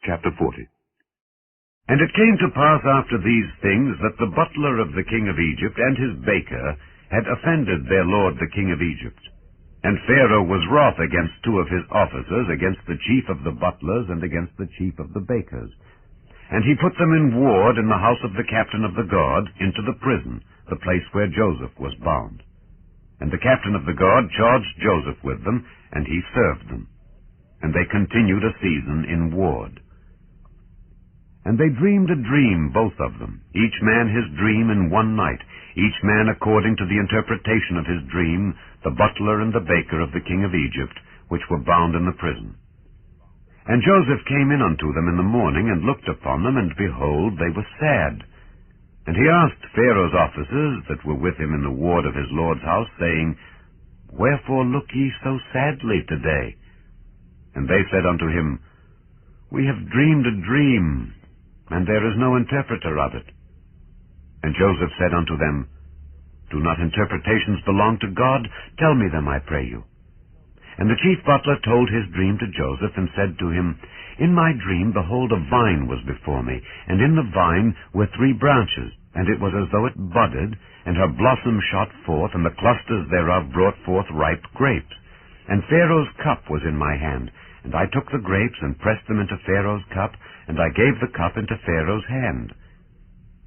Chapter 40. And it came to pass after these things that the butler of the king of Egypt and his baker had offended their lord the king of Egypt. And Pharaoh was wroth against two of his officers, against the chief of the butlers and against the chief of the bakers. And he put them in ward in the house of the captain of the guard into the prison, the place where Joseph was bound. And the captain of the guard charged Joseph with them, and he served them. And they continued a season in ward. And they dreamed a dream, both of them, each man his dream in one night, each man according to the interpretation of his dream, the butler and the baker of the king of Egypt, which were bound in the prison. And Joseph came in unto them in the morning, and looked upon them, and behold, they were sad. And he asked Pharaoh's officers that were with him in the ward of his lord's house, saying, Wherefore look ye so sadly today? And they said unto him, We have dreamed a dream, and there is no interpreter of it. And Joseph said unto them, Do not interpretations belong to God? Tell me them, I pray you. And the chief butler told his dream to Joseph, and said to him, In my dream, behold, a vine was before me, and in the vine were 3 branches, and it was as though it budded, and her blossom shot forth, and the clusters thereof brought forth ripe grapes. And Pharaoh's cup was in my hand, and I took the grapes, and pressed them into Pharaoh's cup, and I gave the cup into Pharaoh's hand.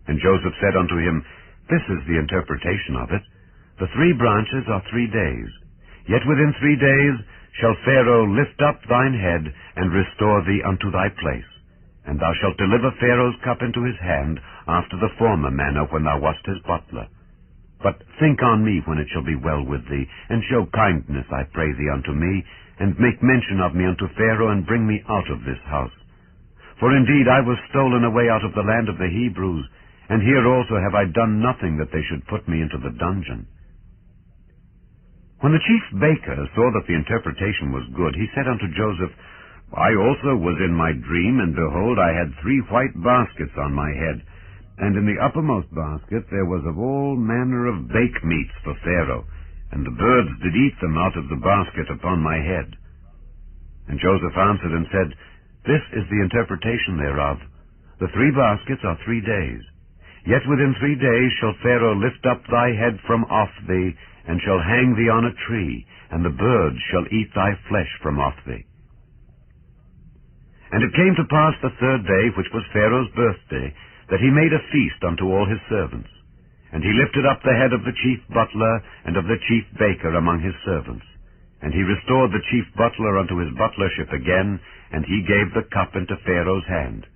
And Joseph said unto him, This is the interpretation of it. The 3 branches are 3 days. Yet within 3 days shall Pharaoh lift up thine head, and restore thee unto thy place. And thou shalt deliver Pharaoh's cup into his hand, after the former manner when thou wast his butler. But think on me when it shall be well with thee, and show kindness, I pray thee, unto me, and make mention of me unto Pharaoh, and bring me out of this house. For indeed I was stolen away out of the land of the Hebrews, and here also have I done nothing that they should put me into the dungeon. When the chief baker saw that the interpretation was good, he said unto Joseph, I also was in my dream, and behold, I had 3 white baskets on my head, and in the uppermost basket there was of all manner of bake meats for Pharaoh, and the birds did eat them out of the basket upon my head. And Joseph answered and said, This is the interpretation thereof. The 3 baskets are 3 days. Yet within 3 days shall Pharaoh lift up thy head from off thee, and shall hang thee on a tree, and the birds shall eat thy flesh from off thee. And it came to pass the 3rd day, which was Pharaoh's birthday, that he made a feast unto all his servants. And he lifted up the head of the chief butler and of the chief baker among his servants. And he restored the chief butler unto his butlership again, and he gave the cup into Pharaoh's hand.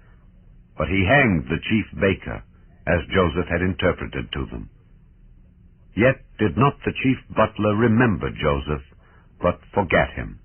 But he hanged the chief baker, as Joseph had interpreted to them. Yet did not the chief butler remember Joseph, but forgat him.